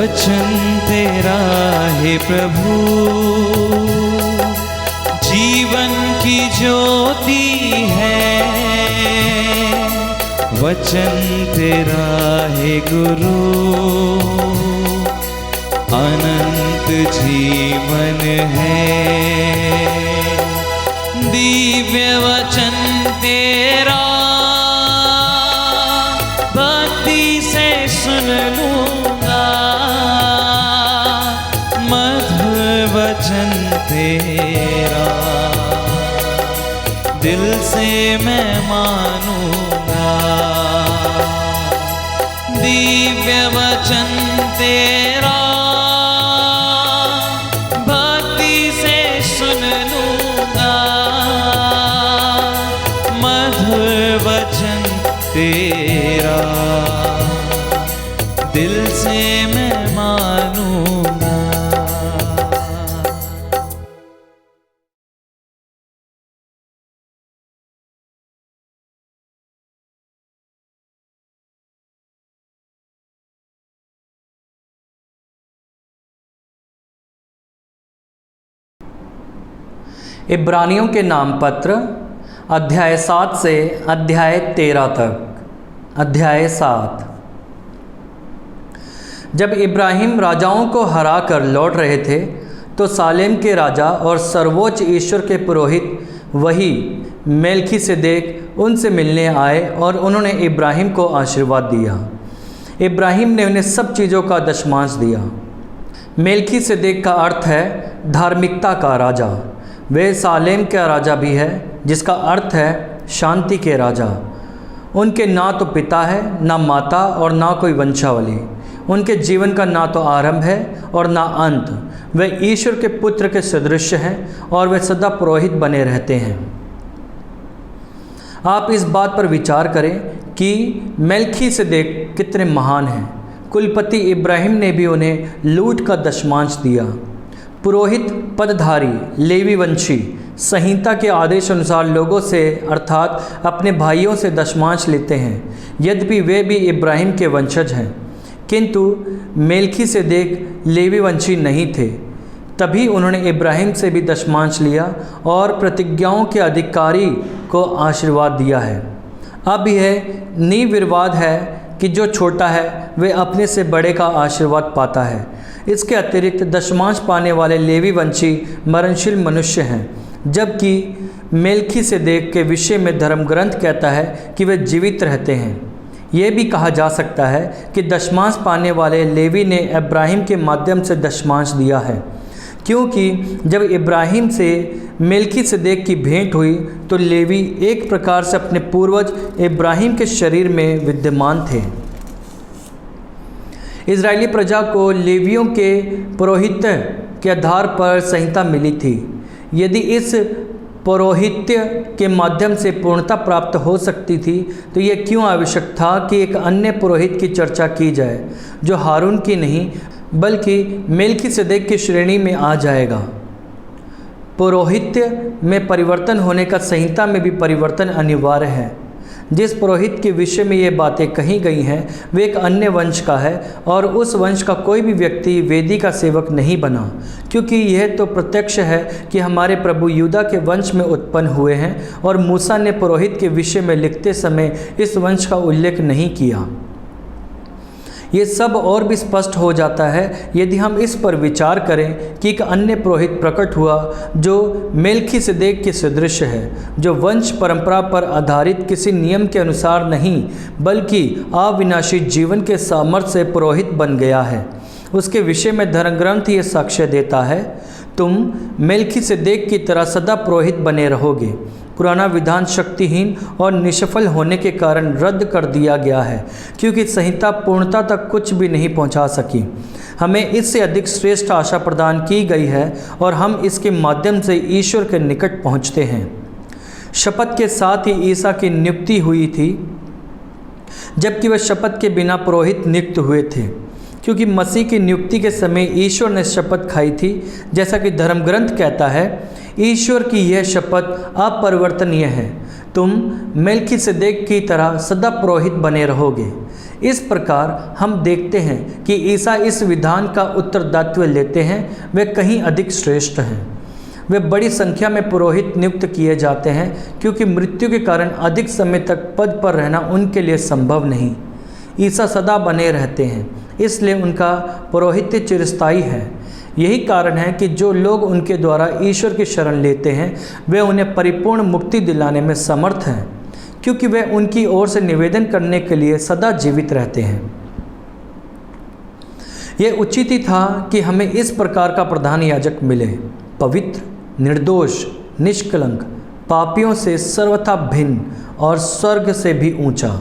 वचन तेरा है प्रभु, जीवन की ज्योति है। वचन तेरा है गुरु, अनंत जीवन है। दिव्य वचन तेरा भक्ति से सुन लूंगा, मधुर वचन तेरा दिल से मैं मानूंगा। दिव्य वचन तेरा भक्ति से सुन लूंगा, मधुर वचन तेरा दिल से मैं मानूंगा। इब्रानियों के नाम पत्र अध्याय 7 से अध्याय 13 तक। अध्याय 7। जब इब्राहिम राजाओं को हरा कर लौट रहे थे तो सालेम के राजा और सर्वोच्च ईश्वर के पुरोहित वही मेल्खीसेदेक उनसे मिलने आए और उन्होंने इब्राहिम को आशीर्वाद दिया। इब्राहिम ने उन्हें सब चीज़ों का दशमांश दिया। मेल्खीसेदेक का अर्थ है धार्मिकता का राजा। वे सालेम का राजा भी है, जिसका अर्थ है शांति के राजा। उनके ना तो पिता है, ना माता और ना कोई वंशावली। उनके जीवन का ना तो आरंभ है और ना अंत। वे ईश्वर के पुत्र के सदृश हैं और वे सदा पुरोहित बने रहते हैं। आप इस बात पर विचार करें कि मेल्खीसेदेक कितने महान हैं। कुलपति इब्राहिम ने भी उन्हें लूट का दशमांश दिया। पुरोहित पदधारी लेवी वंशी संहिता के आदेश अनुसार लोगों से अर्थात अपने भाइयों से दशमांश लेते हैं, यद्यपि वे भी इब्राहिम के वंशज हैं। किंतु मेल्खीसेदेक लेवी वंशी नहीं थे, तभी उन्होंने इब्राहिम से भी दशमांश लिया और प्रतिज्ञाओं के अधिकारी को आशीर्वाद दिया है। अब यह निर्विवाद है कि जो छोटा है वे अपने से बड़े का आशीर्वाद पाता है। इसके अतिरिक्त दशमांश पाने वाले लेवी वंशी मरणशील मनुष्य हैं, जबकि मेल्खीसेदेक के विषय में धर्म ग्रंथ कहता है कि वे जीवित रहते हैं। यह भी कहा जा सकता है कि दशमांश पाने वाले लेवी ने इब्राहिम के माध्यम से दशमांश दिया है, क्योंकि जब इब्राहिम से मेल्खीसेदेक की भेंट हुई तो लेवी एक प्रकार से अपने पूर्वज इब्राहिम के शरीर में विद्यमान थे। इजरायली प्रजा को लेवियों के पौरोहित्य के आधार पर संहिता मिली थी। यदि इस पौरोहित्य के माध्यम से पूर्णता प्राप्त हो सकती थी तो यह क्यों आवश्यक था कि एक अन्य पुरोहित की चर्चा की जाए जो हारून की नहीं बल्कि मेल्खीसेदेक की श्रेणी में आ जाएगा। पौरोहित्य में परिवर्तन होने का संहिता में भी परिवर्तन अनिवार्य है। जिस पुरोहित के विषय में ये बातें कही गई हैं वे एक अन्य वंश का है और उस वंश का कोई भी व्यक्ति वेदी का सेवक नहीं बना, क्योंकि यह तो प्रत्यक्ष है कि हमारे प्रभु यूदा के वंश में उत्पन्न हुए हैं और मूसा ने पुरोहित के विषय में लिखते समय इस वंश का उल्लेख नहीं किया। ये सब और भी स्पष्ट हो जाता है यदि हम इस पर विचार करें कि एक अन्य पुरोहित प्रकट हुआ जो मेल्खीसेदेक के सदृश है, जो वंश परंपरा पर आधारित किसी नियम के अनुसार नहीं बल्कि अविनाशी जीवन के सामर्थ्य से पुरोहित बन गया है। उसके विषय में धर्मग्रंथ ये साक्ष्य देता है, तुम मेल्खीसेदेक की तरह सदा पुरोहित बने रहोगे। पुराना विधान शक्तिहीन और निष्फल होने के कारण रद्द कर दिया गया है, क्योंकि संहिता पूर्णता तक कुछ भी नहीं पहुंचा सकी। हमें इससे अधिक श्रेष्ठ आशा प्रदान की गई है और हम इसके माध्यम से ईश्वर के निकट पहुंचते हैं। शपथ के साथ ही ईसा की नियुक्ति हुई थी, जबकि वह शपथ के बिना पुरोहित नियुक्त हुए थे, क्योंकि मसीह की नियुक्ति के समय ईश्वर ने शपथ खाई थी। जैसा कि धर्मग्रंथ कहता है, ईश्वर की यह शपथ अपरिवर्तनीय है, तुम मेल्कीसेदेक की तरह सदा पुरोहित बने रहोगे। इस प्रकार हम देखते हैं कि ईसा इस विधान का उत्तरदायित्व लेते हैं, वे कहीं अधिक श्रेष्ठ हैं। वे बड़ी संख्या में पुरोहित नियुक्त किए जाते हैं क्योंकि मृत्यु के कारण अधिक समय तक पद पर रहना उनके लिए संभव नहीं। ईसा सदा बने रहते हैं, इसलिए उनका पुरोहित्य चिरस्थायी है। यही कारण है कि जो लोग उनके द्वारा ईश्वर की शरण लेते हैं वे उन्हें परिपूर्ण मुक्ति दिलाने में समर्थ हैं, क्योंकि वे उनकी ओर से निवेदन करने के लिए सदा जीवित रहते हैं। यह उचित ही था कि हमें इस प्रकार का प्रधान याजक मिले, पवित्र, निर्दोष, निष्कलंक, पापियों से सर्वथा भिन्न और स्वर्ग से भी ऊंचा।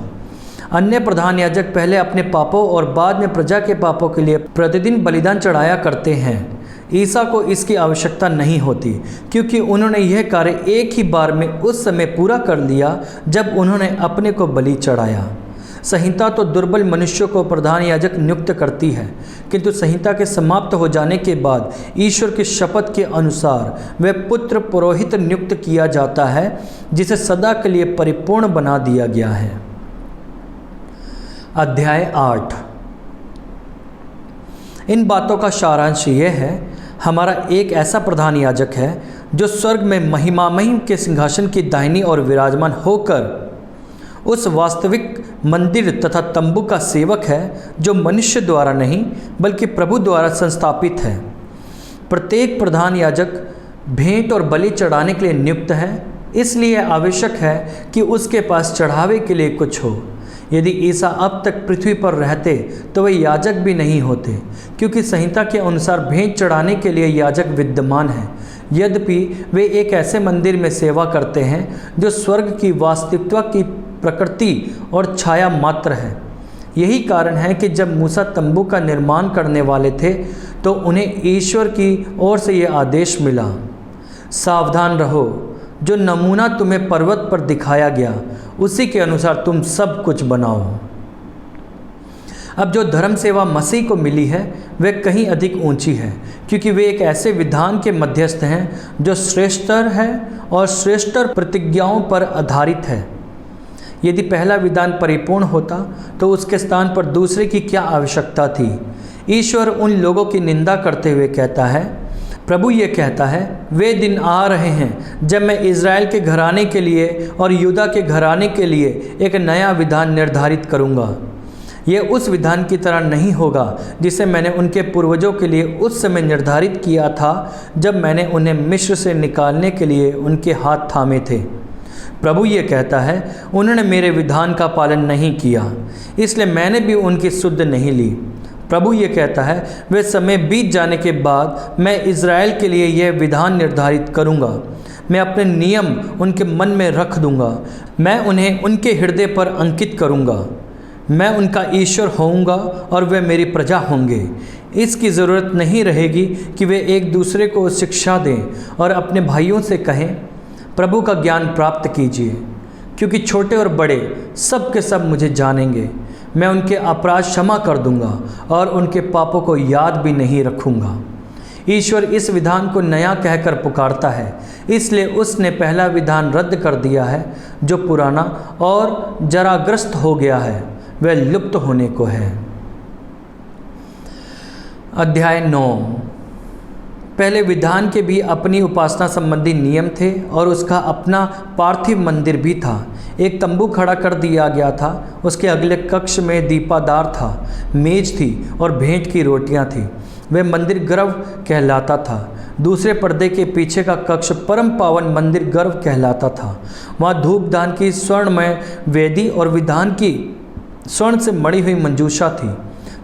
अन्य प्रधान याजक पहले अपने पापों और बाद में प्रजा के पापों के लिए प्रतिदिन बलिदान चढ़ाया करते हैं। ईसा को इसकी आवश्यकता नहीं होती, क्योंकि उन्होंने यह कार्य एक ही बार में उस समय पूरा कर लिया जब उन्होंने अपने को बलि चढ़ाया। संहिता तो दुर्बल मनुष्यों को प्रधान याजक नियुक्त करती है, किंतु संहिता के समाप्त हो जाने के बाद ईश्वर की शपथ के अनुसार वह पुत्र पुरोहित नियुक्त किया जाता है, जिसे सदा के लिए परिपूर्ण बना दिया गया है। अध्याय 8। इन बातों का सारांश यह है, हमारा एक ऐसा प्रधान याजक है जो स्वर्ग में महिमामय के सिंहासन की दाहिनी ओर विराजमान होकर उस वास्तविक मंदिर तथा तंबू का सेवक है जो मनुष्य द्वारा नहीं बल्कि प्रभु द्वारा संस्थापित है। प्रत्येक प्रधान याजक भेंट और बलि चढ़ाने के लिए नियुक्त है, इसलिए आवश्यक है कि उसके पास चढ़ावे के लिए कुछ हो। यदि ईसा अब तक पृथ्वी पर रहते तो वे याजक भी नहीं होते, क्योंकि संहिता के अनुसार भेंट चढ़ाने के लिए याजक विद्यमान है। यद्यपि वे एक ऐसे मंदिर में सेवा करते हैं जो स्वर्ग की वास्तविकता की प्रकृति और छाया मात्र है। यही कारण है कि जब मूसा तंबू का निर्माण करने वाले थे तो उन्हें ईश्वर की ओर से ये आदेश मिला, सावधान रहो, जो नमूना तुम्हें पर्वत पर दिखाया गया उसी के अनुसार तुम सब कुछ बनाओ। अब जो धर्म सेवा मसीह को मिली है वह कहीं अधिक ऊंची है, क्योंकि वे एक ऐसे विधान के मध्यस्थ हैं जो श्रेष्ठतर है और श्रेष्ठतर प्रतिज्ञाओं पर आधारित है। यदि पहला विधान परिपूर्ण होता तो उसके स्थान पर दूसरे की क्या आवश्यकता थी। ईश्वर उन लोगों की निंदा करते हुए कहता है, प्रभु ये कहता है, वे दिन आ रहे हैं जब मैं इज़राइल के घराने के लिए और यूदा के घराने के लिए एक नया विधान निर्धारित करूंगा। यह उस विधान की तरह नहीं होगा जिसे मैंने उनके पूर्वजों के लिए उस समय निर्धारित किया था जब मैंने उन्हें मिस्र से निकालने के लिए उनके हाथ थामे थे। प्रभु ये कहता है, उन्होंने मेरे विधान का पालन नहीं किया, इसलिए मैंने भी उनकी सुध नहीं ली। प्रभु ये कहता है, वे समय बीत जाने के बाद मैं इज़राइल के लिए यह विधान निर्धारित करूँगा। मैं अपने नियम उनके मन में रख दूँगा, मैं उन्हें उनके हृदय पर अंकित करूँगा। मैं उनका ईश्वर होऊंगा और वे मेरी प्रजा होंगे। इसकी ज़रूरत नहीं रहेगी कि वे एक दूसरे को शिक्षा दें और अपने भाइयों से कहें, प्रभु का ज्ञान प्राप्त कीजिए, क्योंकि छोटे और बड़े सब के सब मुझे जानेंगे। मैं उनके अपराध क्षमा कर दूंगा और उनके पापों को याद भी नहीं रखूंगा। ईश्वर इस विधान को नया कहकर पुकारता है, इसलिए उसने पहला विधान रद्द कर दिया है जो पुराना और जराग्रस्त हो गया है, वह लुप्त होने को है। अध्याय 9। पहले विधान के भी अपनी उपासना संबंधी नियम थे और उसका अपना पार्थिव मंदिर भी था। एक तंबू खड़ा कर दिया गया था, उसके अगले कक्ष में दीपादार था, मेज थी और भेंट की रोटियां थी। वह मंदिर गर्भ कहलाता था। दूसरे पर्दे के पीछे का कक्ष परम पावन मंदिर गर्भ कहलाता था। वहाँ धूपदान की स्वर्णमय वेदी और विधान की स्वर्ण से मढ़ी हुई मंजूषा थी।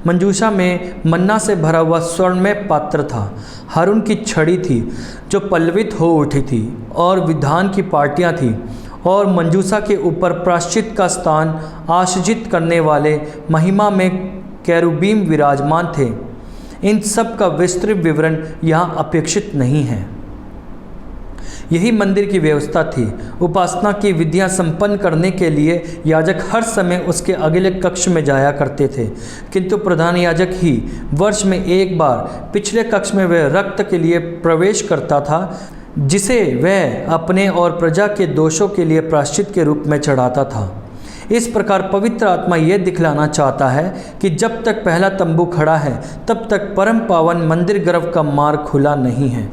मंजूषा में मन्ना से भरा हुआ स्वर्णमय पात्र था। हारून की छड़ी थी जो पल्लवित हो उठी थी और विधान की पार्टियां थी और मंजूषा के ऊपर प्रायश्चित का स्थान आशीषित करने वाले महिमा में कैरुबीम विराजमान थे। इन सब का विस्तृत विवरण यहाँ अपेक्षित नहीं है। यही मंदिर की व्यवस्था थी। उपासना की विधियां संपन्न करने के लिए याजक हर समय उसके अगले कक्ष में जाया करते थे, किंतु प्रधान याजक ही वर्ष में एक बार पिछले कक्ष में वह रक्त के लिए प्रवेश करता था, जिसे वह अपने और प्रजा के दोषों के लिए प्रायश्चित के रूप में चढ़ाता था। इस प्रकार पवित्र आत्मा यह दिखलाना चाहता है कि जब तक पहला तंबू खड़ा है तब तक परम पावन मंदिर गर्भ का मार्ग खुला नहीं है।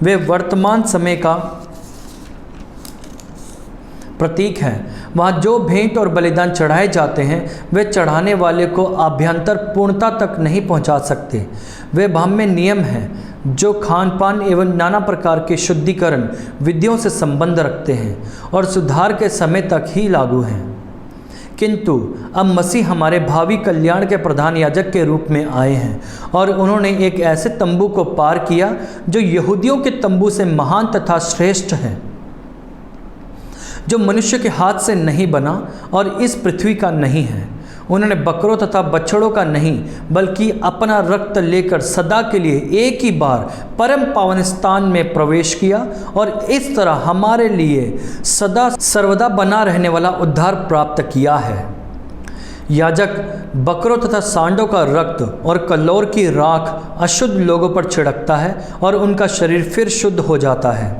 वे वर्तमान समय का प्रतीक है। वहाँ जो भेंट और बलिदान चढ़ाए जाते हैं वे चढ़ाने वाले को आभ्यंतर पूर्णता तक नहीं पहुँचा सकते। वे भाम्य नियम हैं जो खान पान एवं नाना प्रकार के शुद्धिकरण विधियों से संबंध रखते हैं और सुधार के समय तक ही लागू हैं। किंतु अब मसीह हमारे भावी कल्याण के प्रधान याजक के रूप में आए हैं और उन्होंने एक ऐसे तंबू को पार किया जो यहूदियों के तंबू से महान तथा श्रेष्ठ है, जो मनुष्य के हाथ से नहीं बना और इस पृथ्वी का नहीं है। उन्होंने बकरों तथा बछड़ों का नहीं बल्कि अपना रक्त लेकर सदा के लिए एक ही बार परम पावन स्थान में प्रवेश किया और इस तरह हमारे लिए सदा सर्वदा बना रहने वाला उद्धार प्राप्त किया है। याजक बकरों तथा सांडों का रक्त और कल्लोर की राख अशुद्ध लोगों पर छिड़कता है और उनका शरीर फिर शुद्ध हो जाता है।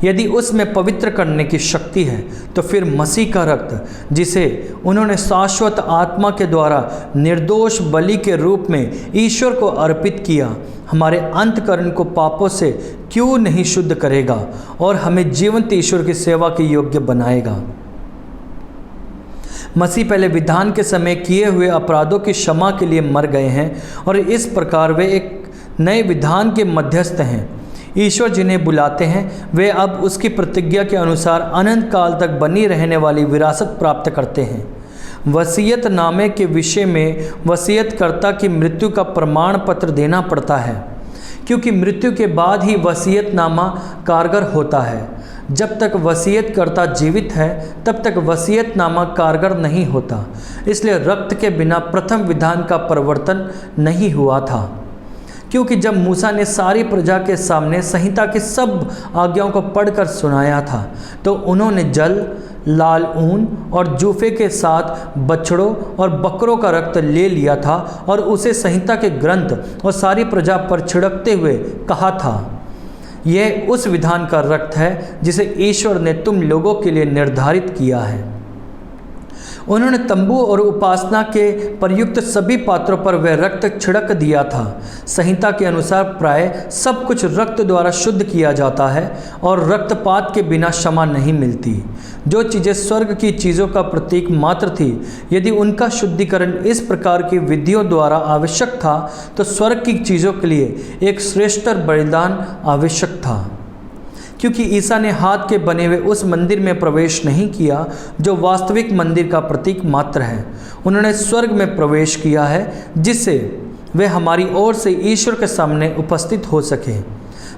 यदि उसमें पवित्र करने की शक्ति है तो फिर मसीह का रक्त, जिसे उन्होंने शाश्वत आत्मा के द्वारा निर्दोष बलि के रूप में ईश्वर को अर्पित किया, हमारे अंतःकरण को पापों से क्यों नहीं शुद्ध करेगा और हमें जीवंत ईश्वर की सेवा के योग्य बनाएगा। मसीह पहले विधान के समय किए हुए अपराधों की क्षमा के लिए मर गए हैं और इस प्रकार वे एक नए विधान के मध्यस्थ हैं। ईश्वर जिन्हें बुलाते हैं वे अब उसकी प्रतिज्ञा के अनुसार अनंत काल तक बनी रहने वाली विरासत प्राप्त करते हैं। वसीयत नामे के विषय में वसीयतकर्ता की मृत्यु का प्रमाण पत्र देना पड़ता है, क्योंकि मृत्यु के बाद ही वसीयतनामा कारगर होता है। जब तक वसीयतकर्ता जीवित है तब तक वसीयतनामा कारगर नहीं होता। इसलिए रक्त के बिना प्रथम विधान का परिवर्तन नहीं हुआ था, क्योंकि जब मूसा ने सारी प्रजा के सामने संहिता की सब आज्ञाओं को पढ़कर सुनाया था तो उन्होंने जल, लाल ऊन और जूफे के साथ बछड़ों और बकरों का रक्त ले लिया था और उसे संहिता के ग्रंथ और सारी प्रजा पर छिड़कते हुए कहा था, यह उस विधान का रक्त है जिसे ईश्वर ने तुम लोगों के लिए निर्धारित किया है। उन्होंने तंबू और उपासना के प्रयुक्त सभी पात्रों पर वह रक्त छिड़क दिया था। संहिता के अनुसार प्राय सब कुछ रक्त द्वारा शुद्ध किया जाता है और रक्तपात के बिना क्षमा नहीं मिलती। जो चीज़ें स्वर्ग की चीज़ों का प्रतीक मात्र थी, यदि उनका शुद्धिकरण इस प्रकार की विधियों द्वारा आवश्यक था तो स्वर्ग की चीज़ों के लिए एक श्रेष्ठ बलिदान आवश्यक था। क्योंकि ईसा ने हाथ के बने हुए उस मंदिर में प्रवेश नहीं किया जो वास्तविक मंदिर का प्रतीक मात्र है। उन्होंने स्वर्ग में प्रवेश किया है जिससे वे हमारी ओर से ईश्वर के सामने उपस्थित हो सके।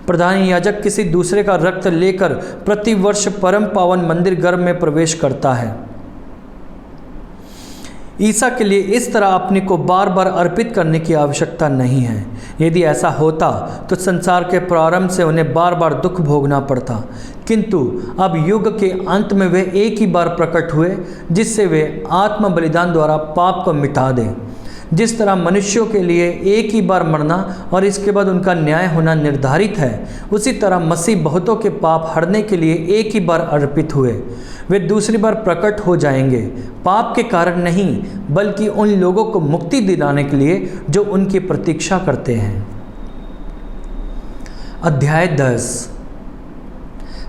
प्रधान याजक किसी दूसरे का रक्त लेकर प्रतिवर्ष परम पावन मंदिर गर्भ में प्रवेश करता है। ईसा के लिए इस तरह अपने को बार बार अर्पित करने की आवश्यकता नहीं है। यदि ऐसा होता तो संसार के प्रारंभ से उन्हें बार बार दुख भोगना पड़ता, किंतु अब युग के अंत में वे एक ही बार प्रकट हुए जिससे वे आत्म बलिदान द्वारा पाप को मिटा दें। जिस तरह मनुष्यों के लिए एक ही बार मरना और इसके बाद उनका न्याय होना निर्धारित है, उसी तरह मसीह बहुतों के पाप हरने के लिए एक ही बार अर्पित हुए। वे दूसरी बार प्रकट हो जाएंगे, पाप के कारण नहीं बल्कि उन लोगों को मुक्ति दिलाने के लिए जो उनकी प्रतीक्षा करते हैं। अध्याय 10।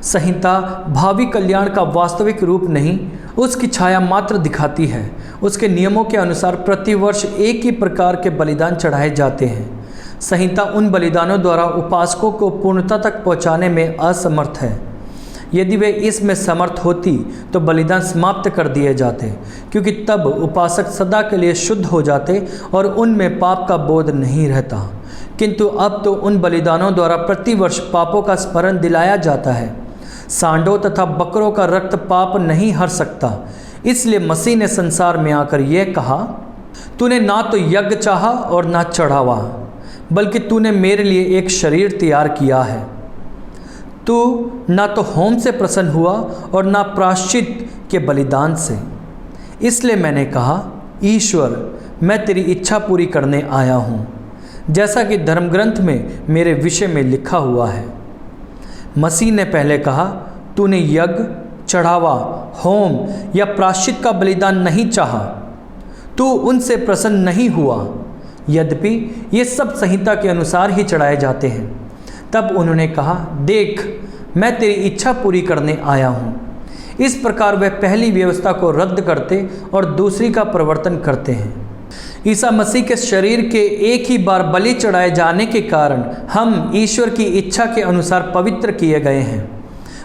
संहिता भावी कल्याण का वास्तविक रूप नहीं, उसकी छाया मात्र दिखाती है। उसके नियमों के अनुसार प्रतिवर्ष एक ही प्रकार के बलिदान चढ़ाए जाते हैं। संहिता उन बलिदानों द्वारा उपासकों को पूर्णता तक पहुंचाने में असमर्थ है। यदि वे इसमें समर्थ होती तो बलिदान समाप्त कर दिए जाते, क्योंकि तब उपासक सदा के लिए शुद्ध हो जाते और उनमें पाप का बोध नहीं रहता। किंतु अब तो उन बलिदानों द्वारा प्रतिवर्ष पापों का स्मरण दिलाया जाता है। सांडों तथा बकरों का रक्त पाप नहीं हर सकता। इसलिए मसीह ने संसार में आकर यह कहा, तूने ना तो यज्ञ चाहा और ना चढ़ावा, बल्कि तूने मेरे लिए एक शरीर तैयार किया है। तू ना तो होम से प्रसन्न हुआ और ना प्रायश्चित के बलिदान से। इसलिए मैंने कहा, ईश्वर, मैं तेरी इच्छा पूरी करने आया हूँ, जैसा कि धर्मग्रंथ में मेरे विषय में लिखा हुआ है। मसीह ने पहले कहा, तूने यज्ञ, चढ़ावा, होम या प्रायश्चित का बलिदान नहीं चाहा, तू उनसे प्रसन्न नहीं हुआ, यद्यपि ये सब संहिता के अनुसार ही चढ़ाए जाते हैं। तब उन्होंने कहा, देख, मैं तेरी इच्छा पूरी करने आया हूँ। इस प्रकार वे पहली व्यवस्था को रद्द करते और दूसरी का प्रवर्तन करते हैं। ईसा मसीह के शरीर के एक ही बार बलि चढ़ाए जाने के कारण हम ईश्वर की इच्छा के अनुसार पवित्र किए गए हैं।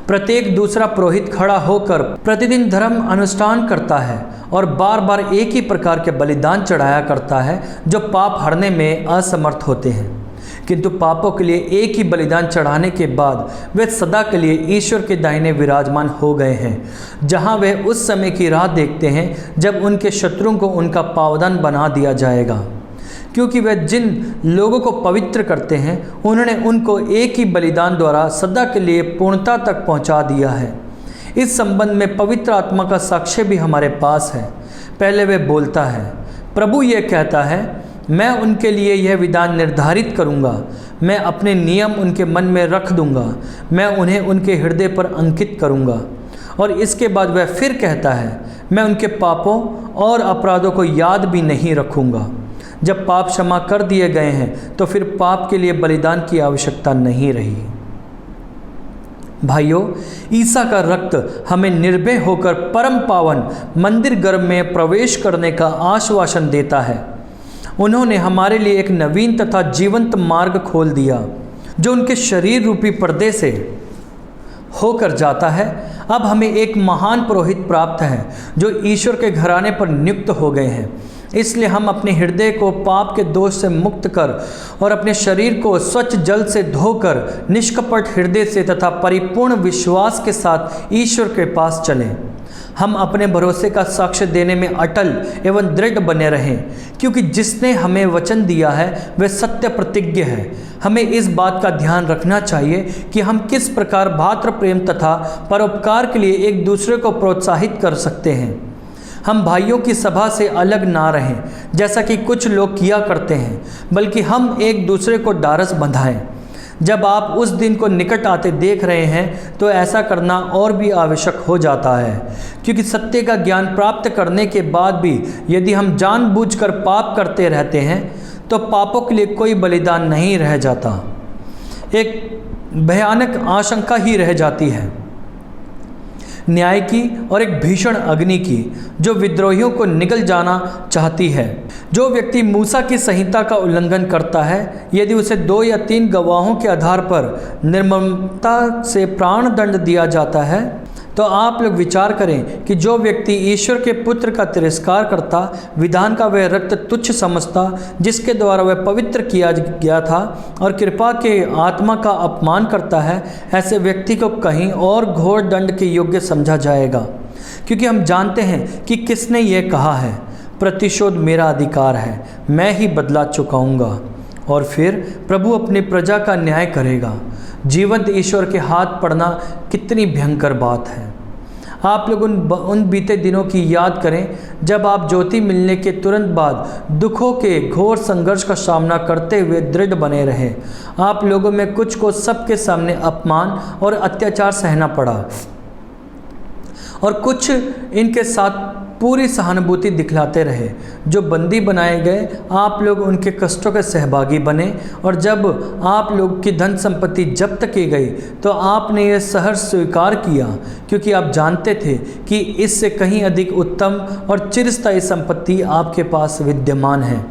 प्रत्येक दूसरा पुरोहित खड़ा होकर प्रतिदिन धर्म अनुष्ठान करता है और बार बार एक ही प्रकार के बलिदान चढ़ाया करता है जो पाप हरने में असमर्थ होते हैं। किंतु पापों के लिए एक ही बलिदान चढ़ाने के बाद वे सदा के लिए ईश्वर के दाहिने विराजमान हो गए हैं, जहां वे उस समय की राह देखते हैं जब उनके शत्रुओं को उनका पावदान बना दिया जाएगा। क्योंकि वे जिन लोगों को पवित्र करते हैं उन्होंने उनको एक ही बलिदान द्वारा सदा के लिए पूर्णता तक पहुंचा दिया है। इस संबंध में पवित्र आत्मा का साक्ष्य भी हमारे पास है। पहले वे बोलता है, प्रभु ये कहता है, मैं उनके लिए यह विधान निर्धारित करूंगा, मैं अपने नियम उनके मन में रख दूंगा, मैं उन्हें उनके हृदय पर अंकित करूंगा। और इसके बाद वह फिर कहता है, मैं उनके पापों और अपराधों को याद भी नहीं रखूंगा। जब पाप क्षमा कर दिए गए हैं तो फिर पाप के लिए बलिदान की आवश्यकता नहीं रही। भाइयों, ईसा का रक्त हमें निर्भय होकर परम पावन मंदिर गर्भ में प्रवेश करने का आश्वासन देता है। उन्होंने हमारे लिए एक नवीन तथा जीवंत मार्ग खोल दिया जो उनके शरीर रूपी पर्दे से होकर जाता है। अब हमें एक महान पुरोहित प्राप्त है जो ईश्वर के घराने पर नियुक्त हो गए हैं। इसलिए हम अपने हृदय को पाप के दोष से मुक्त कर और अपने शरीर को स्वच्छ जल से धोकर निष्कपट हृदय से तथा परिपूर्ण विश्वास के साथ ईश्वर के पास चलें। हम अपने भरोसे का साक्ष्य देने में अटल एवं दृढ़ बने रहें, क्योंकि जिसने हमें वचन दिया है वह सत्य प्रतिज्ञ है। हमें इस बात का ध्यान रखना चाहिए कि हम किस प्रकार भातृ प्रेम तथा परोपकार के लिए एक दूसरे को प्रोत्साहित कर सकते हैं। हम भाइयों की सभा से अलग ना रहें जैसा कि कुछ लोग किया करते हैं, बल्कि हम एक दूसरे को ढाढ़स बंधाएं। जब आप उस दिन को निकट आते देख रहे हैं तो ऐसा करना और भी आवश्यक हो जाता है, क्योंकि सत्य का ज्ञान प्राप्त करने के बाद भी यदि हम जानबूझकर पाप करते रहते हैं तो पापों के लिए कोई बलिदान नहीं रह जाता, एक भयानक आशंका ही रह जाती है, न्याय की और एक भीषण अग्नि की जो विद्रोहियों को निगल जाना चाहती है। जो व्यक्ति मूसा की संहिता का उल्लंघन करता है, यदि उसे 2 या 3 गवाहों के आधार पर निर्ममता से प्राण दंड दिया जाता है, तो आप लोग विचार करें कि जो व्यक्ति ईश्वर के पुत्र का तिरस्कार करता, विधान का वह रक्त तुच्छ समझता जिसके द्वारा वह पवित्र किया गया था और कृपा के आत्मा का अपमान करता है, ऐसे व्यक्ति को कहीं और घोर दंड के योग्य समझा जाएगा। क्योंकि हम जानते हैं कि किसने यह कहा है, प्रतिशोध मेरा अधिकार है, मैं ही बदला चुकाऊंगा। और फिर प्रभु अपनी प्रजा का न्याय करेगा। जीवंत ईश्वर के हाथ पड़ना कितनी भयंकर बात है। आप लोग उन बीते दिनों की याद करें जब आप ज्योति मिलने के तुरंत बाद दुखों के घोर संघर्ष का सामना करते हुए दृढ़ बने रहे। आप लोगों में कुछ को सबके सामने अपमान और अत्याचार सहना पड़ा और कुछ इनके साथ पूरी सहानुभूति दिखलाते रहे। जो बंदी बनाए गए, आप लोग उनके कष्टों के सहभागी बने और जब आप लोग की धन संपत्ति जब्त की गई तो आपने यह सहर्ष स्वीकार किया, क्योंकि आप जानते थे कि इससे कहीं अधिक उत्तम और चिरस्थायी संपत्ति आपके पास विद्यमान है।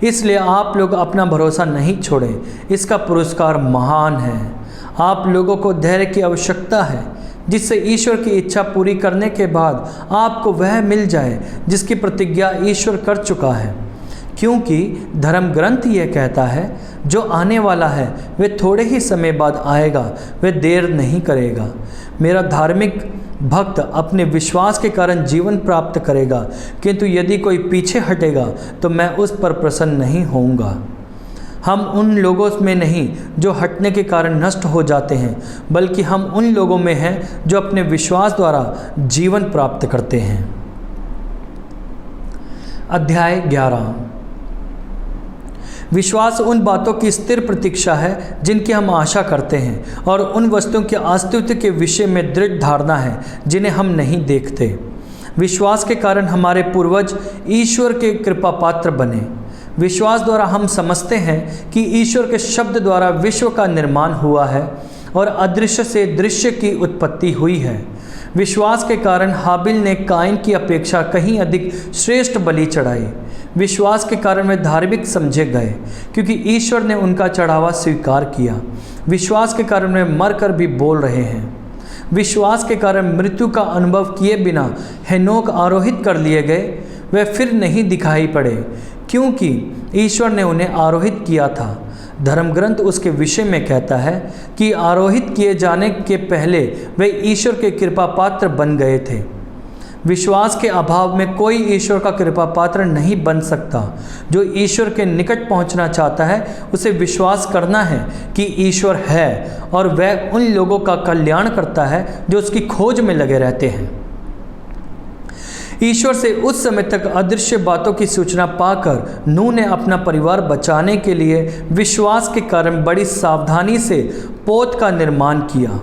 इसलिए आप लोग अपना भरोसा नहीं छोड़ें, इसका पुरस्कार महान है। आप लोगों को धैर्य की आवश्यकता है, जिससे ईश्वर की इच्छा पूरी करने के बाद आपको वह मिल जाए जिसकी प्रतिज्ञा ईश्वर कर चुका है। क्योंकि धर्म ग्रंथ यह कहता है, जो आने वाला है वह थोड़े ही समय बाद आएगा, वह देर नहीं करेगा। मेरा धार्मिक भक्त अपने विश्वास के कारण जीवन प्राप्त करेगा, किंतु यदि कोई पीछे हटेगा तो मैं उस पर प्रसन्न नहीं होऊंगा। हम उन लोगों में नहीं जो हटने के कारण नष्ट हो जाते हैं, बल्कि हम उन लोगों में हैं जो अपने विश्वास द्वारा जीवन प्राप्त करते हैं। अध्याय 11। विश्वास उन बातों की स्थिर प्रतीक्षा है जिनकी हम आशा करते हैं और उन वस्तुओं के अस्तित्व के विषय में दृढ़ धारणा है जिन्हें हम नहीं देखते। विश्वास के कारण हमारे पूर्वज ईश्वर के कृपा पात्र बने। विश्वास द्वारा हम समझते हैं कि ईश्वर के शब्द द्वारा विश्व का निर्माण हुआ है और अदृश्य से दृश्य की उत्पत्ति हुई है। विश्वास के कारण हाबिल ने काइन की अपेक्षा कहीं अधिक श्रेष्ठ बलि चढ़ाई। विश्वास के कारण वे धार्मिक समझे गए क्योंकि ईश्वर ने उनका चढ़ावा स्वीकार किया। विश्वास के कारण वे मरकर भी बोल रहे हैं। विश्वास के कारण मृत्यु का अनुभव किए बिना हेनोक आरोहित कर लिए गए। वे फिर नहीं दिखाई पड़े क्योंकि ईश्वर ने उन्हें आरोहित किया था। धर्म ग्रंथ उसके विषय में कहता है कि आरोहित किए जाने के पहले वे ईश्वर के कृपा पात्र बन गए थे। विश्वास के अभाव में कोई ईश्वर का कृपा पात्र नहीं बन सकता। जो ईश्वर के निकट पहुंचना चाहता है उसे विश्वास करना है कि ईश्वर है और वह उन लोगों का कल्याण करता है जो उसकी खोज में लगे रहते हैं। ईश्वर से उस समय तक अदृश्य बातों की सूचना पाकर नूह ने अपना परिवार बचाने के लिए विश्वास के कारण बड़ी सावधानी से पोत का निर्माण किया।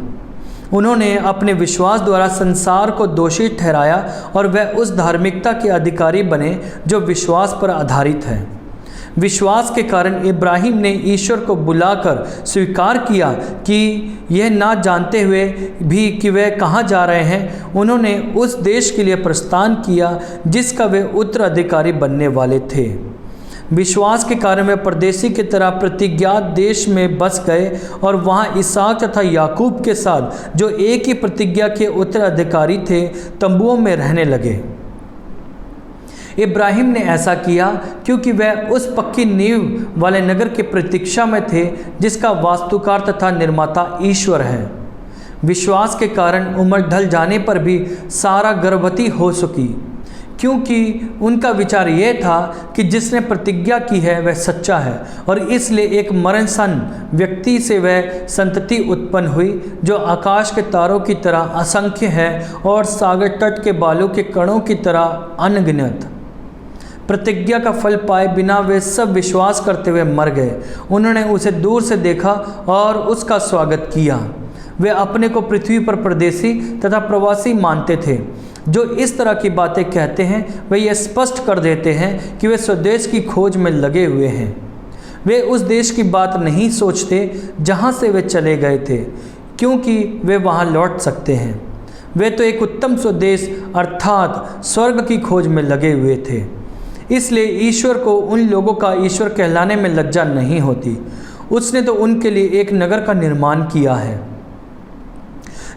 उन्होंने अपने विश्वास द्वारा संसार को दोषी ठहराया और वह उस धार्मिकता के अधिकारी बने जो विश्वास पर आधारित है। विश्वास के कारण इब्राहिम ने ईश्वर को बुलाकर स्वीकार किया कि यह ना जानते हुए भी कि वे कहाँ जा रहे हैं, उन्होंने उस देश के लिए प्रस्थान किया जिसका वे उत्तराधिकारी बनने वाले थे। विश्वास के कारण वे परदेशी की तरह प्रतिज्ञात देश में बस गए और वहाँ इसहाक तथा याकूब के साथ, जो एक ही प्रतिज्ञा के उत्तराधिकारी थे, तंबुओं में रहने लगे। इब्राहिम ने ऐसा किया क्योंकि वह उस पक्की नींव वाले नगर की प्रतीक्षा में थे जिसका वास्तुकार तथा निर्माता ईश्वर है। विश्वास के कारण उम्र ढल जाने पर भी सारा गर्भवती हो सकी क्योंकि उनका विचार यह था कि जिसने प्रतिज्ञा की है वह सच्चा है और इसलिए एक मरणसन व्यक्ति से वह संतति उत्पन्न हुई जो आकाश के तारों की तरह असंख्य है और सागर तट के बालों के कणों की तरह अनगिनत। प्रतिज्ञा का फल पाए बिना वे सब विश्वास करते हुए मर गए। उन्होंने उसे दूर से देखा और उसका स्वागत किया। वे अपने को पृथ्वी पर परदेशी तथा प्रवासी मानते थे। जो इस तरह की बातें कहते हैं वे ये स्पष्ट कर देते हैं कि वे स्वदेश की खोज में लगे हुए हैं। वे उस देश की बात नहीं सोचते जहाँ से वे चले गए थे क्योंकि वे वहाँ लौट सकते हैं। वे तो एक उत्तम स्वदेश अर्थात स्वर्ग की खोज में लगे हुए थे। इसलिए ईश्वर को उन लोगों का ईश्वर कहलाने में लज्जा नहीं होती। उसने तो उनके लिए एक नगर का निर्माण किया है।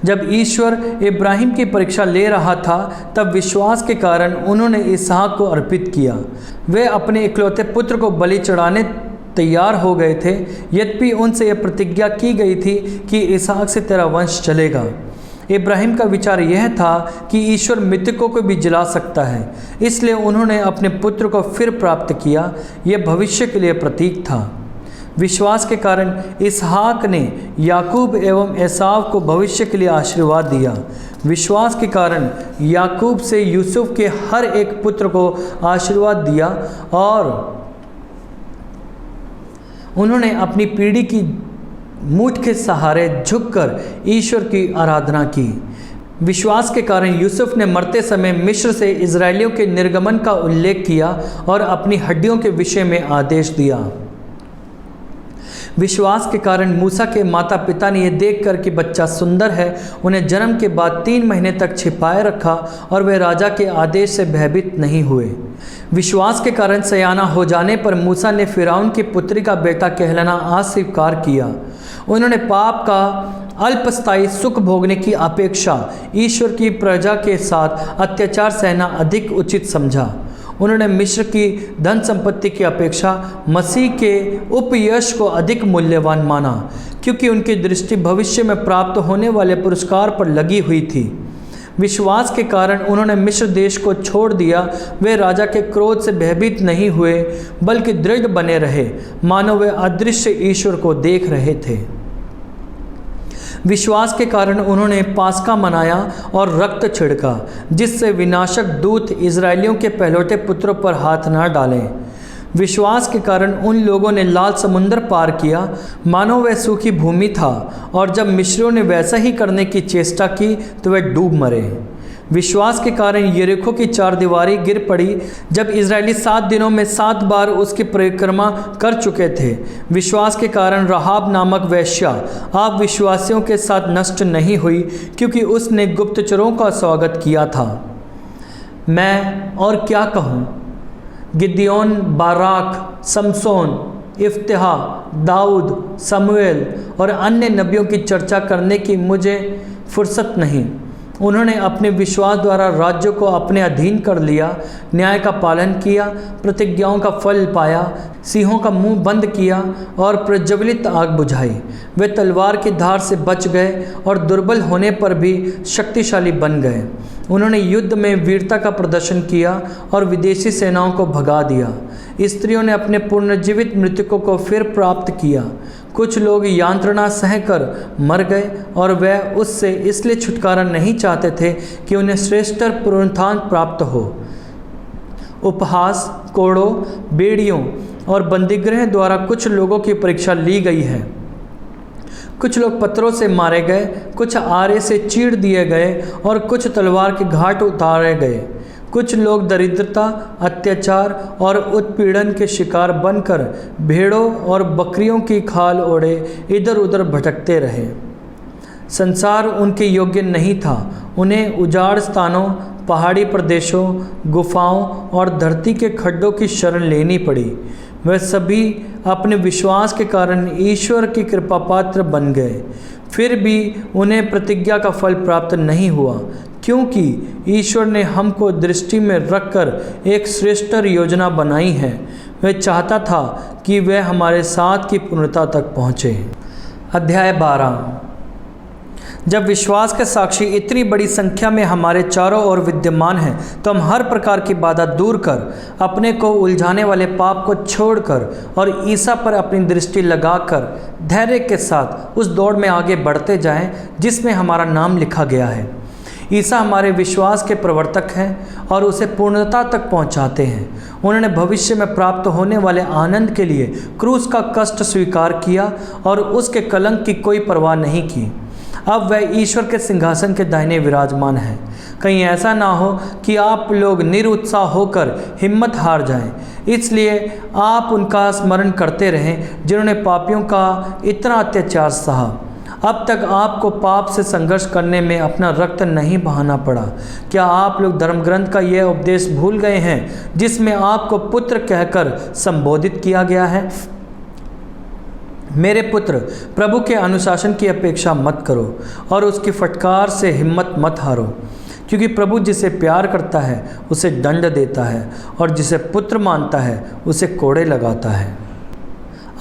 जब ईश्वर इब्राहिम की परीक्षा ले रहा था तब विश्वास के कारण उन्होंने इसहाक को अर्पित किया। वे अपने इकलौते पुत्र को बलि चढ़ाने तैयार हो गए थे, यद्यपि उनसे यह प्रतिज्ञा की गई थी कि इसहाक से तेरा वंश चलेगा। इब्राहिम का विचार यह था कि ईश्वर मृतकों को भी जिला सकता है, इसलिए उन्होंने अपने पुत्र को फिर प्राप्त किया। यह भविष्य के लिए प्रतीक था। विश्वास के कारण इसहाक ने याकूब एवं एसाव को भविष्य के लिए आशीर्वाद दिया। विश्वास के कारण याकूब से यूसुफ के हर एक पुत्र को आशीर्वाद दिया और उन्होंने अपनी पीढ़ी की मूठ के सहारे झुककर ईश्वर की आराधना की। विश्वास के कारण यूसुफ ने मरते समय मिस्र से इजरायलियों के निर्गमन का उल्लेख किया और अपनी हड्डियों के विषय में आदेश दिया। विश्वास के कारण मूसा के माता पिता ने यह देखकर कि बच्चा सुंदर है, उन्हें जन्म के बाद 3 महीने तक छिपाए रखा और वे राजा के आदेश से भयभीत नहीं हुए। विश्वास के कारण सयाना हो जाने पर मूसा ने फिरौन की पुत्री का बेटा कहलाना अस्वीकार किया। उन्होंने पाप का अल्पस्थायी सुख भोगने की अपेक्षा ईश्वर की प्रजा के साथ अत्याचार सहना अधिक उचित समझा। उन्होंने मिस्र की धन संपत्ति की अपेक्षा मसीह के उपयश को अधिक मूल्यवान माना क्योंकि उनकी दृष्टि भविष्य में प्राप्त होने वाले पुरस्कार पर लगी हुई थी। विश्वास के कारण उन्होंने मिस्र देश को छोड़ दिया। वे राजा के क्रोध से भयभीत नहीं हुए बल्कि दृढ़ बने रहे, मानो वे अदृश्य ईश्वर को देख रहे थे। विश्वास के कारण उन्होंने पास्का मनाया और रक्त छिड़का जिससे विनाशक दूत इजरायलियों के पहलौठे पुत्रों पर हाथ न डालें। विश्वास के कारण उन लोगों ने लाल समुंदर पार किया मानो वह सूखी भूमि था, और जब मिस्रियों ने वैसा ही करने की चेष्टा की तो वे डूब मरे। विश्वास के कारण यरीहो की चारदीवारी गिर पड़ी जब इजरायली 7 दिनों में 7 बार उसकी परिक्रमा कर चुके थे। विश्वास के कारण राहाब नामक वेश्या आप विश्वासियों के साथ नष्ट नहीं हुई, क्योंकि उसने गुप्तचरों का स्वागत किया था। मैं और क्या कहूँ? गिदयोन, बाराक, समसोन, इफ्तिहा, दाऊद, समूएल और अन्य नबियों की चर्चा करने की मुझे फुर्सत नहीं। उन्होंने अपने विश्वास द्वारा राज्यों को अपने अधीन कर लिया, न्याय का पालन किया, प्रतिज्ञाओं का फल पाया, सिंहों का मुंह बंद किया और प्रज्वलित आग बुझाई। वे तलवार की धार से बच गए और दुर्बल होने पर भी शक्तिशाली बन गए। उन्होंने युद्ध में वीरता का प्रदर्शन किया और विदेशी सेनाओं को भगा दिया। स्त्रियों ने अपने पुनर्जीवित मृतकों को फिर प्राप्त किया। कुछ लोग यांत्रणा सहकर मर गए और वे उससे इसलिए छुटकारा नहीं चाहते थे कि उन्हें श्रेष्ठ पुनरुत्थान प्राप्त हो। उपहास, कोड़ों, बेड़ियों और बंदीगृह द्वारा कुछ लोगों की परीक्षा ली गई है। कुछ लोग पत्थरों से मारे गए, कुछ आरे से चीड़ दिए गए और कुछ तलवार के घाट उतारे गए। कुछ लोग दरिद्रता, अत्याचार और उत्पीड़न के शिकार बनकर भेड़ों और बकरियों की खाल ओढ़े इधर उधर भटकते रहे। संसार उनके योग्य नहीं था। उन्हें उजाड़ स्थानों, पहाड़ी प्रदेशों, गुफाओं और धरती के खड्डों की शरण लेनी पड़ी। वे सभी अपने विश्वास के कारण ईश्वर की कृपा पात्र बन गए। फिर भी उन्हें प्रतिज्ञा का फल प्राप्त नहीं हुआ, क्योंकि ईश्वर ने हमको दृष्टि में रखकर एक श्रेष्ठ योजना बनाई है। वह चाहता था कि वे हमारे साथ की पूर्णता तक पहुँचे। अध्याय 12। जब विश्वास के साक्षी इतनी बड़ी संख्या में हमारे चारों ओर विद्यमान हैं, तो हम हर प्रकार की बाधा दूर कर, अपने को उलझाने वाले पाप को छोड़कर और ईसा पर अपनी दृष्टि लगाकर धैर्य के साथ उस दौड़ में आगे बढ़ते जाएं जिसमें हमारा नाम लिखा गया है। ईसा हमारे विश्वास के प्रवर्तक हैं और उसे पूर्णता तक पहुंचाते हैं। उन्होंने भविष्य में प्राप्त होने वाले आनंद के लिए क्रूस का कष्ट स्वीकार किया और उसके कलंक की कोई परवाह नहीं की। अब वह ईश्वर के सिंहासन के दाहिने विराजमान है। कहीं ऐसा ना हो कि आप लोग निरुत्साह होकर हिम्मत हार जाएं। इसलिए आप उनका स्मरण करते रहें जिन्होंने पापियों का इतना अत्याचार सहा। अब तक आपको पाप से संघर्ष करने में अपना रक्त नहीं बहाना पड़ा। क्या आप लोग धर्मग्रंथ का यह उपदेश भूल गए हैं जिसमें आपको पुत्र कहकर संबोधित किया गया है? मेरे पुत्र, प्रभु के अनुशासन की अपेक्षा मत करो और उसकी फटकार से हिम्मत मत हारो, क्योंकि प्रभु जिसे प्यार करता है उसे दंड देता है और जिसे पुत्र मानता है उसे कोड़े लगाता है।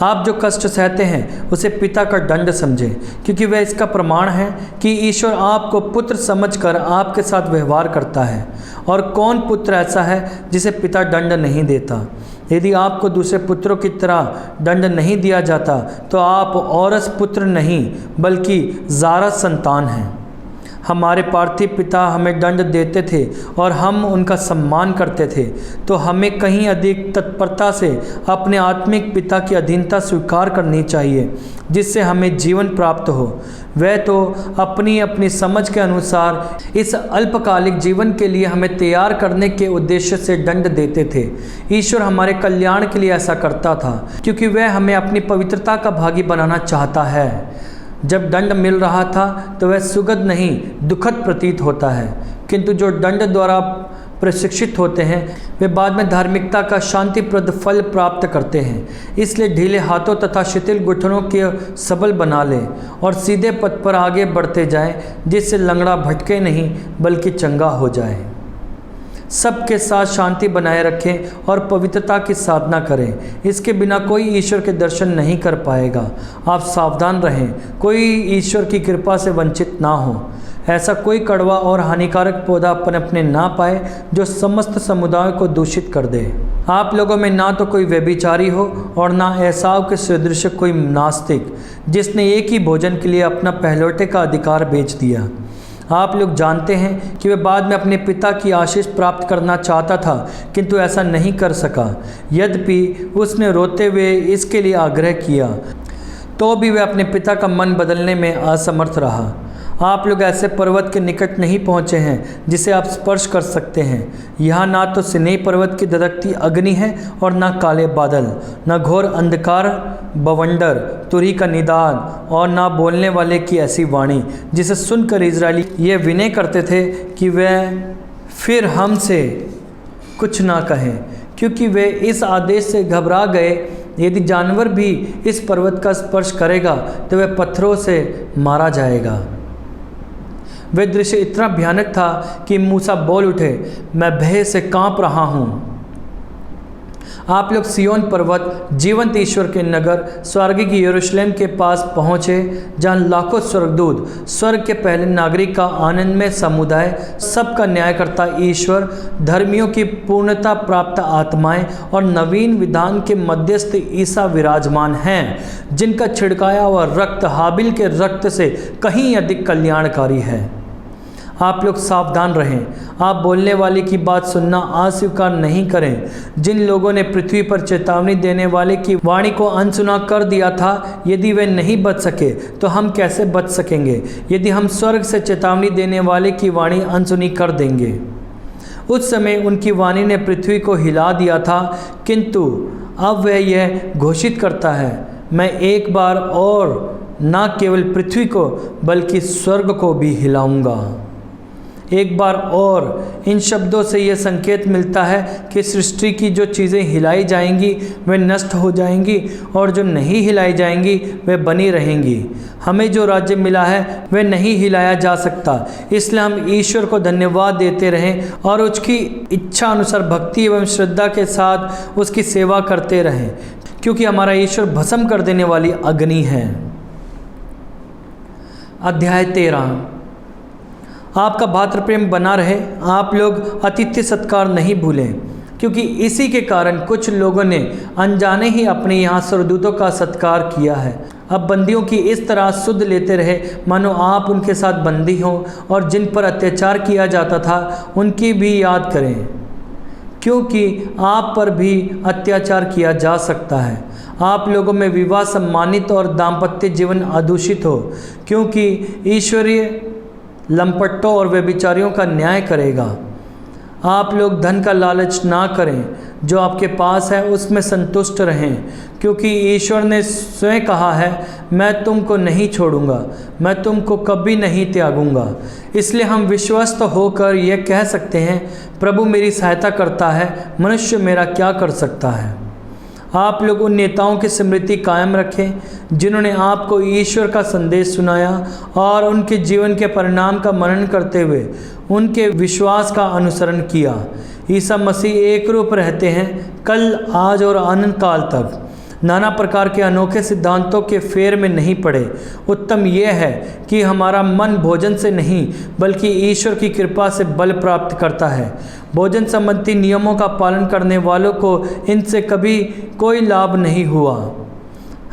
आप जो कष्ट सहते हैं उसे पिता का दंड समझें, क्योंकि वह इसका प्रमाण है कि ईश्वर आपको पुत्र समझकर आपके साथ व्यवहार करता है। और कौन पुत्र ऐसा है जिसे पिता दंड नहीं देता? यदि आपको दूसरे पुत्रों की तरह दंड नहीं दिया जाता तो आप औरस पुत्र नहीं बल्कि जारा संतान हैं। हमारे पार्थिव पिता हमें दंड देते थे और हम उनका सम्मान करते थे, तो हमें कहीं अधिक तत्परता से अपने आत्मिक पिता की अधीनता स्वीकार करनी चाहिए, जिससे हमें जीवन प्राप्त हो। वह तो अपनी अपनी समझ के अनुसार इस अल्पकालिक जीवन के लिए हमें तैयार करने के उद्देश्य से दंड देते थे। ईश्वर हमारे कल्याण के लिए ऐसा करता था, क्योंकि वह हमें अपनी पवित्रता का भागी बनाना चाहता है। जब दंड मिल रहा था तो वह सुखद नहीं दुखद प्रतीत होता है, किंतु जो दंड द्वारा प्रशिक्षित होते हैं वे बाद में धार्मिकता का शांतिप्रद फल प्राप्त करते हैं। इसलिए ढीले हाथों तथा शिथिल घुटनों के सबल बना लें और सीधे पथ पर आगे बढ़ते जाएं, जिससे लंगड़ा भटके नहीं बल्कि चंगा हो जाए। सबके साथ शांति बनाए रखें और पवित्रता की साधना करें। इसके बिना कोई ईश्वर के दर्शन नहीं कर पाएगा। आप सावधान रहें, कोई ईश्वर की कृपा से वंचित ना हो। ऐसा कोई कड़वा और हानिकारक पौधा पनपने ना पाए जो समस्त समुदाय को दूषित कर दे। आप लोगों में ना तो कोई व्यभिचारी हो और ना एसाव के सदृश कोई नास्तिक, जिसने एक ही भोजन के लिए अपना पहलौठे का अधिकार बेच दिया। आप लोग जानते हैं कि वह बाद में अपने पिता की आशीष प्राप्त करना चाहता था, किंतु ऐसा नहीं कर सका। यद्यपि उसने रोते हुए इसके लिए आग्रह किया, तो भी वह अपने पिता का मन बदलने में असमर्थ रहा। आप लोग ऐसे पर्वत के निकट नहीं पहुँचे हैं जिसे आप स्पर्श कर सकते हैं। यहाँ ना तो सिनेई पर्वत की धधकती अग्नि है और ना काले बादल, न घोर अंधकार, बवंडर, तुरही का निदान और ना बोलने वाले की ऐसी वाणी जिसे सुनकर इजरायली ये विनय करते थे कि वह फिर हमसे कुछ ना कहें, क्योंकि वे इस आदेश से घबरा गए, यदि जानवर भी इस पर्वत का स्पर्श करेगा तो वह पत्थरों से मारा जाएगा। वह दृश्य इतना भयानक था कि मूसा बोल उठे, मैं भय से कांप रहा हूँ। आप लोग सियोन पर्वत, जीवंत ईश्वर के नगर, स्वर्ग की यरूशलेम के पास पहुँचे, जहाँ लाखों स्वर्गदूत, स्वर्ग के पहले नागरिक का आनंदमय समुदाय, सबका न्यायकर्ता ईश्वर, धर्मियों की पूर्णता प्राप्त आत्माएं और नवीन विधान के मध्यस्थ ईसा विराजमान हैं, जिनका छिड़काया हुआ रक्त हाबिल के रक्त से कहीं अधिक कल्याणकारी है। आप लोग सावधान रहें, आप बोलने वाले की बात सुनना अस्वीकार नहीं करें। जिन लोगों ने पृथ्वी पर चेतावनी देने वाले की वाणी को अनसुना कर दिया था, यदि वे नहीं बच सके तो हम कैसे बच सकेंगे यदि हम स्वर्ग से चेतावनी देने वाले की वाणी अनसुनी कर देंगे। उस समय उनकी वाणी ने पृथ्वी को हिला दिया था, किंतु अब वह यह घोषित करता है, मैं एक बार और न केवल पृथ्वी को बल्कि स्वर्ग को भी हिलाऊंगा। एक बार और, इन शब्दों से यह संकेत मिलता है कि सृष्टि की जो चीज़ें हिलाई जाएंगी वे नष्ट हो जाएंगी और जो नहीं हिलाई जाएंगी वे बनी रहेंगी। हमें जो राज्य मिला है वह नहीं हिलाया जा सकता, इसलिए हम ईश्वर को धन्यवाद देते रहें और उसकी इच्छा अनुसार भक्ति एवं श्रद्धा के साथ उसकी सेवा करते रहें, क्योंकि हमारा ईश्वर भस्म कर देने वाली अग्नि है। अध्याय 13। आपका भातृ प्रेम बना रहे। आप लोग आतिथ्य सत्कार नहीं भूलें, क्योंकि इसी के कारण कुछ लोगों ने अनजाने ही अपने यहाँ स्वर्गदूतों का सत्कार किया है। अब बंदियों की इस तरह सुध लेते रहे मानो आप उनके साथ बंदी हों, और जिन पर अत्याचार किया जाता था उनकी भी याद करें, क्योंकि आप पर भी अत्याचार किया जा सकता है। आप लोगों में विवाह सम्मानित और दाम्पत्य जीवन अदूषित हो, क्योंकि ईश्वरीय लंपटों और व्यभिचारियों का न्याय करेगा। आप लोग धन का लालच ना करें, जो आपके पास है उसमें संतुष्ट रहें, क्योंकि ईश्वर ने स्वयं कहा है, मैं तुमको नहीं छोड़ूंगा, मैं तुमको कभी नहीं त्यागूंगा। इसलिए हम विश्वस्त होकर यह कह सकते हैं, प्रभु मेरी सहायता करता है, मनुष्य मेरा क्या कर सकता है। आप लोग उन नेताओं की स्मृति कायम रखें जिन्होंने आपको ईश्वर का संदेश सुनाया और उनके जीवन के परिणाम का मनन करते हुए उनके विश्वास का अनुसरण किया। ईसा मसीह एक रूप रहते हैं, कल, आज और अनंत काल तक। नाना प्रकार के अनोखे सिद्धांतों के फेर में नहीं पड़े। उत्तम यह है कि हमारा मन भोजन से नहीं बल्कि ईश्वर की कृपा से बल प्राप्त करता है। भोजन संबंधी नियमों का पालन करने वालों को इनसे कभी कोई लाभ नहीं हुआ।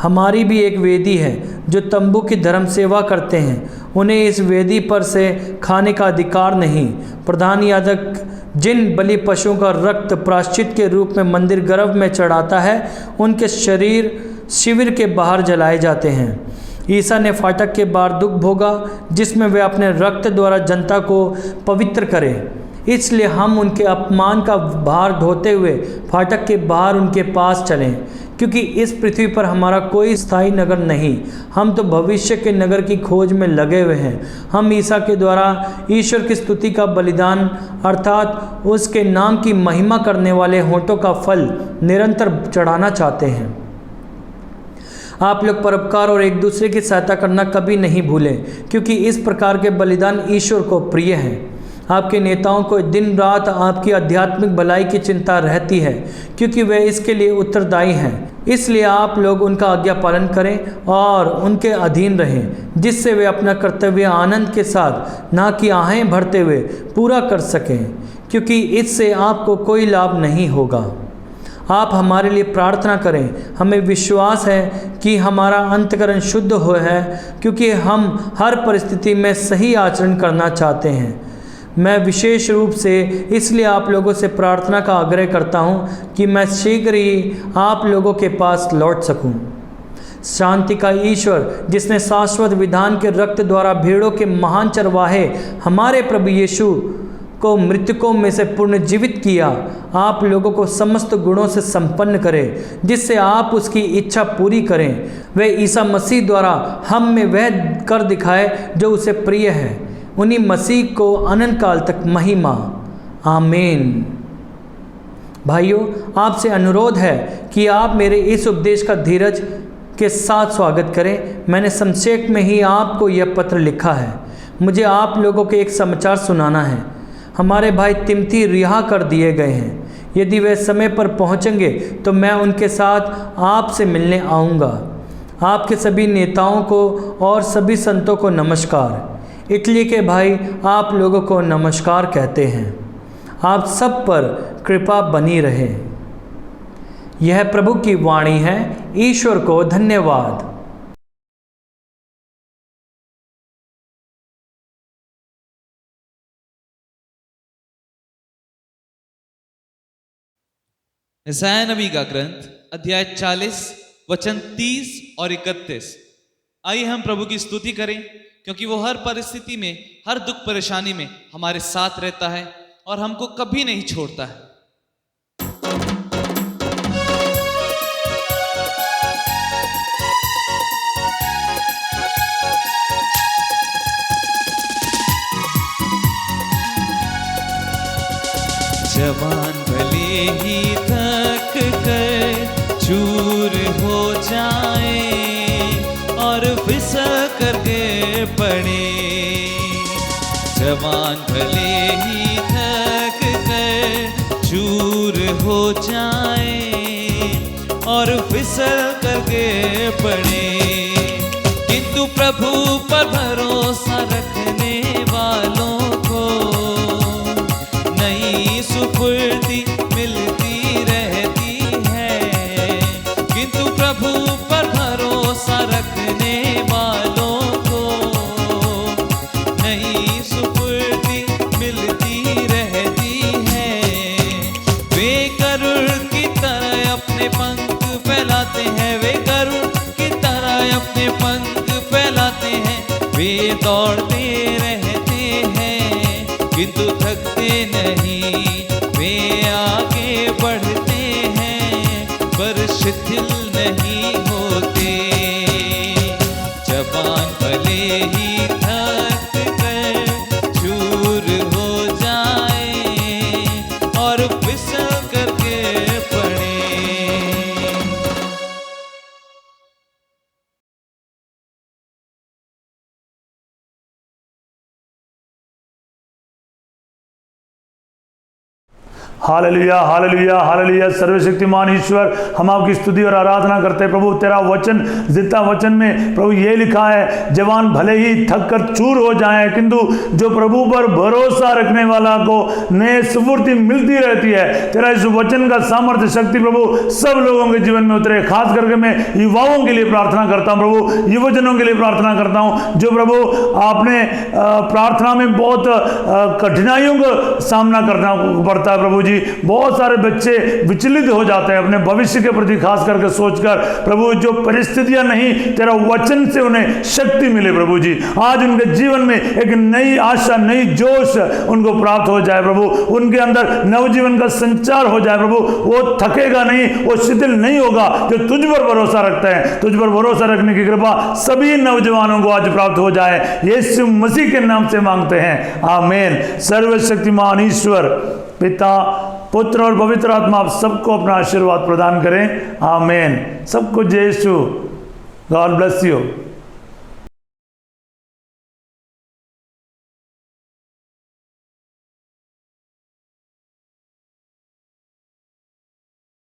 हमारी भी एक वेदी है जो तंबू की धर्म सेवा करते हैं, उन्हें इस वेदी पर से खाने का अधिकार नहीं। प्रधान याजक जिन बलि पशुओं का रक्त प्रायश्चित के रूप में मंदिर गर्भ में चढ़ाता है, उनके शरीर शिविर के बाहर जलाए जाते हैं। ईसा ने फाटक के बाहर दुख भोगा, जिसमें वे अपने रक्त द्वारा जनता को पवित्र करें। इसलिए हम उनके अपमान का भार ढोते हुए फाटक के बाहर उनके पास चलें, क्योंकि इस पृथ्वी पर हमारा कोई स्थायी नगर नहीं, हम तो भविष्य के नगर की खोज में लगे हुए हैं। हम ईसा के द्वारा ईश्वर की स्तुति का बलिदान अर्थात उसके नाम की महिमा करने वाले होठों का फल निरंतर चढ़ाना चाहते हैं। आप लोग परोपकार और एक दूसरे की सहायता करना कभी नहीं भूलें, क्योंकि इस प्रकार के बलिदान ईश्वर को प्रिय हैं। आपके नेताओं को दिन रात आपकी आध्यात्मिक भलाई की चिंता रहती है, क्योंकि वे इसके लिए उत्तरदायी हैं। इसलिए आप लोग उनका आज्ञा पालन करें और उनके अधीन रहें, जिससे वे अपना कर्तव्य आनंद के साथ, ना कि आहें भरते हुए, पूरा कर सकें, क्योंकि इससे आपको कोई लाभ नहीं होगा। आप हमारे लिए प्रार्थना करें। हमें विश्वास है कि हमारा अंतःकरण शुद्ध हो है, क्योंकि हम हर परिस्थिति में सही आचरण करना चाहते हैं। मैं विशेष रूप से इसलिए आप लोगों से प्रार्थना का आग्रह करता हूं कि मैं शीघ्र ही आप लोगों के पास लौट सकूं। शांति का ईश्वर, जिसने शाश्वत विधान के रक्त द्वारा भीड़ों के महान चरवाहे हमारे प्रभु यीशु को मृतकों में से पुनर्जीवित किया, आप लोगों को समस्त गुणों से संपन्न करें, जिससे आप उसकी इच्छा पूरी करें। वह ईसा मसीह द्वारा हम में वह कर दिखाए जो उसे प्रिय है। उन्हीं मसीह को अनंत काल तक महिमा। आमीन। भाइयों, आपसे अनुरोध है कि आप मेरे इस उपदेश का धीरज के साथ स्वागत करें। मैंने संक्षेप में ही आपको यह पत्र लिखा है। मुझे आप लोगों को एक समाचार सुनाना है। हमारे भाई तिमोथी रिहा कर दिए गए हैं। यदि वे समय पर पहुंचेंगे तो मैं उनके साथ आपसे मिलने आऊँगा। आपके सभी नेताओं को और सभी संतों को नमस्कार। इटली के भाई आप लोगों को नमस्कार कहते हैं। आप सब पर कृपा बनी रहे। यह प्रभु की वाणी है। ईश्वर को धन्यवाद। यशायाह नबी का ग्रंथ अध्याय 40 वचन 30 और 31। आइए हम प्रभु की स्तुति करें, क्योंकि वो हर परिस्थिति में, हर दुख परेशानी में हमारे साथ रहता है और हमको कभी नहीं छोड़ता है। जवान भले ही थक कर चूर हो जाए और फिसल कर गिर पड़े। जवान भले ही थक कर चूर हो जाए और फिसल कर गिर पड़े, किंतु प्रभु पर भरोसा रखने वालों को नई सुफुर्ती मिलती रहती है। किंतु प्रभु पर भरोसा रखने वालों को नई सुफुर्ती मिलती रहती है। वे गरुड़ की तरह अपने पंख फैलाते हैं, वे गरुड़ की तरह अपने पंख फैलाते हैं। वे दौड़ते रहते हैं किंतु थकते नहीं, वे आगे बढ़ते हैं पर शिथिल नहीं होते। जवान भले ही थक कर चूर हो जाए और फिसल करके पड़े। Hallelujah, hallelujah, hallelujah. सर्वशक्तिमान ईश्वर, हम आपकी स्तुति और आराधना करते हैं। प्रभु तेरा वचन, जितना वचन में प्रभु ये लिखा है, जवान भले ही थक कर चूर हो जाएं, किंतु जो प्रभु पर भरोसा रखने वाला को नए स्फूर्ति मिलती रहती है। तेरा इस वचन का सामर्थ्य, शक्ति प्रभु सब लोगों के जीवन में उतरे। खास करके मैं युवाओं के लिए प्रार्थना करता हूँ प्रभु, युवजनों के लिए प्रार्थना करता हूँ, जो प्रभु आपने प्रार्थना में बहुत कठिनाइयों का सामना करना पड़ता है। प्रभु जी, बहुत सारे बच्चे विचलित हो जाते हैं अपने भविष्य के प्रति खास करके सोचकर। प्रभु, जो परिस्थितियां नहीं, तेरा वचन से उन्हें शक्ति मिले। प्रभु जी, आज उनके जीवन में एक नई आशा, नई जोश उनको प्राप्त हो जाए। प्रभु, उनके अंदर नवजीवन का संचार हो जाए। प्रभु, वो थकेगा नहीं, वो शिथिल नहीं होगा, जो तुझ पर भरोसा रखते हैं। तुझ पर भरोसा रखने की कृपा सभी नौजवानों को आज प्राप्त हो जाए। यीशु मसीह के नाम से मांगते हैं, आमीन। सर्वशक्तिमान ईश्वर पिता, पुत्र और पवित्र आत्मा आप सबको अपना आशीर्वाद प्रदान करें, आमीन। सबको जय यीशु। God bless you.